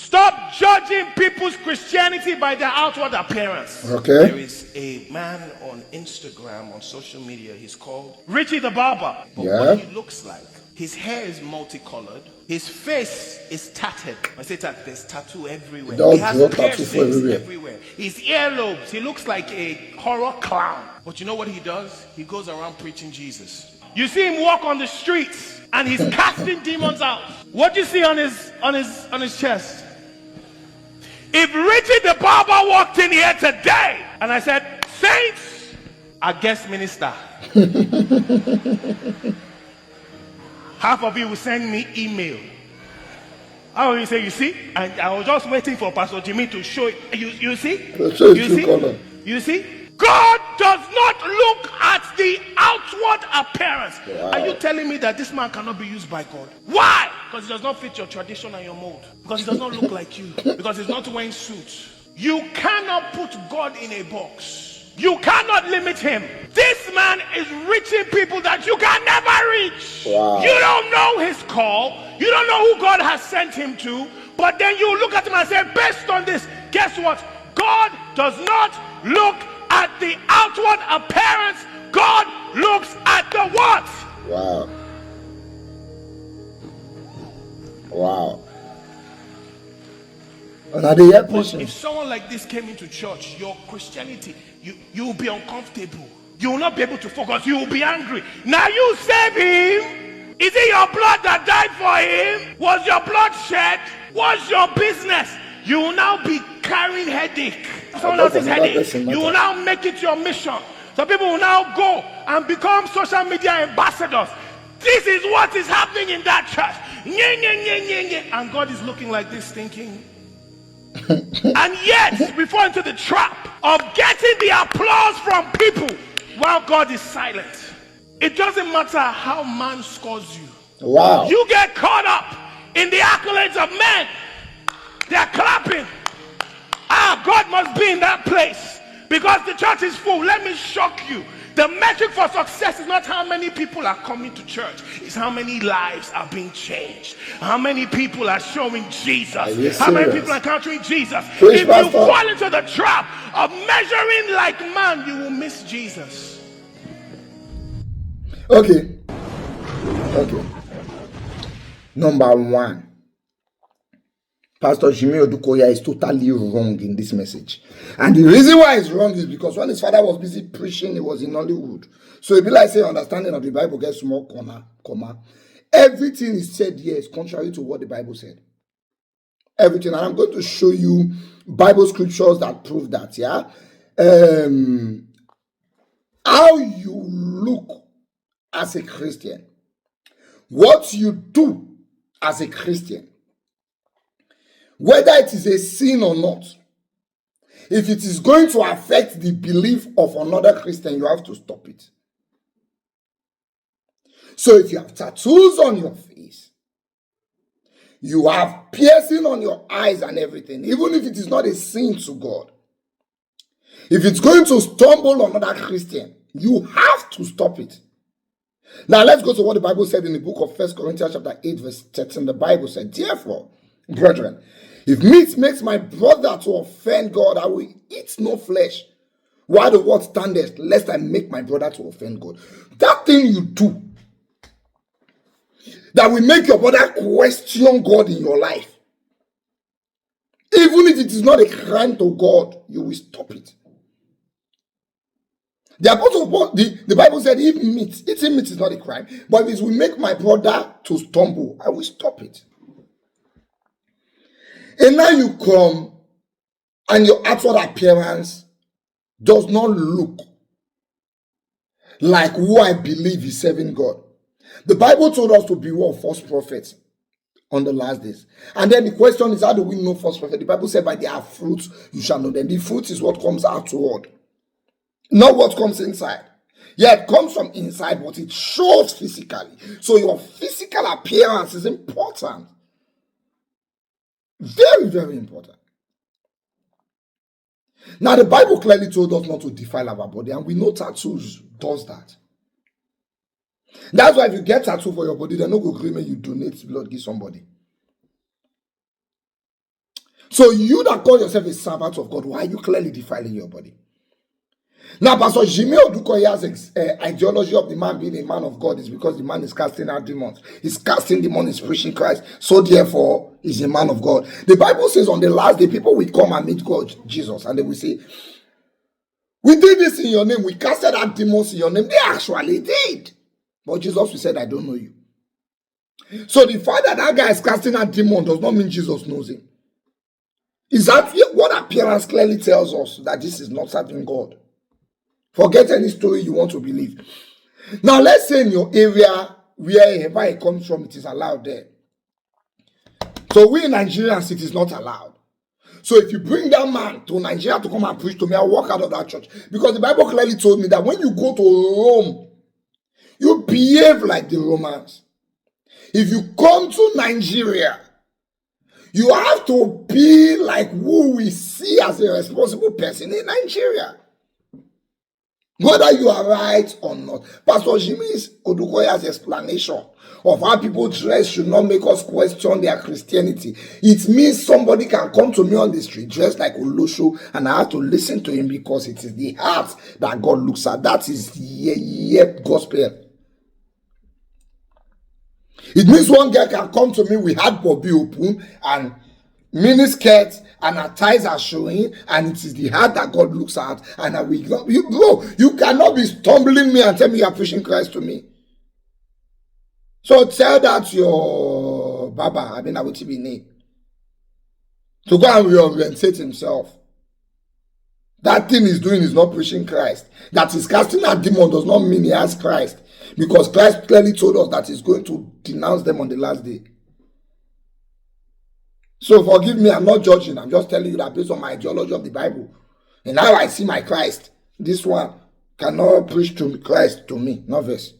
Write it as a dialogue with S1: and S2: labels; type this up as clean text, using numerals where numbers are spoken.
S1: Stop judging people's Christianity by their outward appearance.
S2: Okay.
S1: There is a man on Instagram, on social media, he's called Richie the Barber. But what he looks like, his hair is multicolored, his face is tatted. I say that there's tattoo everywhere. He has piercings everywhere. His earlobes, he looks like a horror clown. But you know what he does? He goes around preaching Jesus. You see him walk on the streets and he's casting demons out. What do you see on his chest? If Richie the Barber walked in here today and I said, "Saints, a guest minister," half of you will send me email. How will you say, "You see?" And I was just waiting for Pastor Jimmy to show it. You see? You see? God does not look at the outward appearance. Wow. Are you telling me that this man cannot be used by God? Why? Because he does not fit your tradition and your mold. Because he does not look like you. Because he's not wearing suits. You cannot put God in a box. You cannot limit him. This man is reaching people that you can never reach. Wow. You don't know his call. You don't know who God has sent him to. But then you look at him and say, based on this, guess what? God does not look at the outward appearance. God looks at the what?
S2: Wow. Wow.
S1: If someone like this came into church, your Christianity, you will be uncomfortable. You will not be able to focus. You will be angry. Now you save him. Is it your blood that died for him? Was your blood shed? What's your business? You will now be carrying headache. Someone else's headache. You will now make it your mission. So people will now go and become social media ambassadors. This is what is happening in that church. And God is looking like this thinking. And yet we fall into the trap of getting the applause from people while God is silent. It doesn't matter how man scores you.
S2: Wow.
S1: You get caught up in the accolades of men. They're clapping. God must be in that place because the church is full. Let me shock you. The metric for success is not how many people are coming to church. It's how many lives are being changed. How many people are showing Jesus. How many people are encountering Jesus. If you fall into the trap of measuring like man, you will miss Jesus.
S2: Okay. Number one. Pastor Jimmy Odukoya is totally wrong in this message. And the reason why he's wrong is because when his father was busy preaching, he was in Hollywood. So it be like saying understanding of the Bible gets more comma. Everything is said here is contrary to what the Bible said. Everything. And I'm going to show you Bible scriptures that prove that, yeah? How you look as a Christian. What you do as a Christian. Whether it is a sin or not, if it is going to affect the belief of another Christian, you have to stop it. So if you have tattoos on your face, you have piercing on your eyes and everything, even if it is not a sin to God, if it's going to stumble another Christian, you have to stop it. Now let's go to what the Bible said in the book of 1 Corinthians chapter 8 verse 13. The Bible said, therefore, brethren, if meat makes my brother to offend God, I will eat no flesh. Why the word standeth, lest I make my brother to offend God. That thing you do, that will make your brother question God in your life. Even if it is not a crime to God, you will stop it. The Apostle Paul, the Bible said, eating meat is not a crime. But if it will make my brother to stumble, I will stop it. And now you come and your outward appearance does not look like who I believe is serving God. The Bible told us to beware of false prophets on the last days. And then the question is, how do we know false prophets? The Bible said, by their fruits you shall know them. The fruit is what comes outward, not what comes inside. Yeah, it comes from inside, but it shows physically. So your physical appearance is important. Very, very important. Now, the Bible clearly told us not to defile our body, and we know tattoos does that. That's why if you get tattoo for your body, they're not going to agree when you donate blood, give somebody. So you that call yourself a servant of God, why are you clearly defiling your body? Now, Pastor Jimmy Odukoya's ideology of the man being a man of God is because the man is casting out demons. He's casting demons, he's preaching Christ. So therefore, he's a man of God. The Bible says on the last day, people will come and meet God, Jesus, and they will say, we did this in your name. We casted out demons in your name. They actually did. But Jesus will say, I don't know you. So the fact that that guy is casting out demons does not mean Jesus knows him. Is that what appearance clearly tells us? That this is not serving God. Forget any story you want to believe. Now, let's say in your area, wherever it comes from, it is allowed there. So we in Nigerians, it is not allowed. So if you bring that man to Nigeria to come and preach to me, I'll walk out of that church. Because the Bible clearly told me that when you go to Rome, you behave like the Romans. If you come to Nigeria, you have to be like who we see as a responsible person in Nigeria. Whether you are right or not. Pastor Jimmy Odukoya's explanation of how people dress should not make us question their Christianity. It means somebody can come to me on the street dressed like Olosho and I have to listen to him because it is the heart that God looks at. That is the gospel. It means one girl can come to me with hard bobby open and mini skirts and her thighs are showing, and it is the heart that God looks at. And I will, you cannot be stumbling me and tell me you are preaching Christ to me. So tell that your Baba, I will be name, to go and reorientate himself. That thing he's doing is not preaching Christ. That he's casting out demon does not mean he has Christ. Because Christ clearly told us that he's going to denounce them on the last day. So forgive me, I'm not judging. I'm just telling you that based on my ideology of the Bible. And now I see my Christ. This one cannot preach to Christ to me, not verse.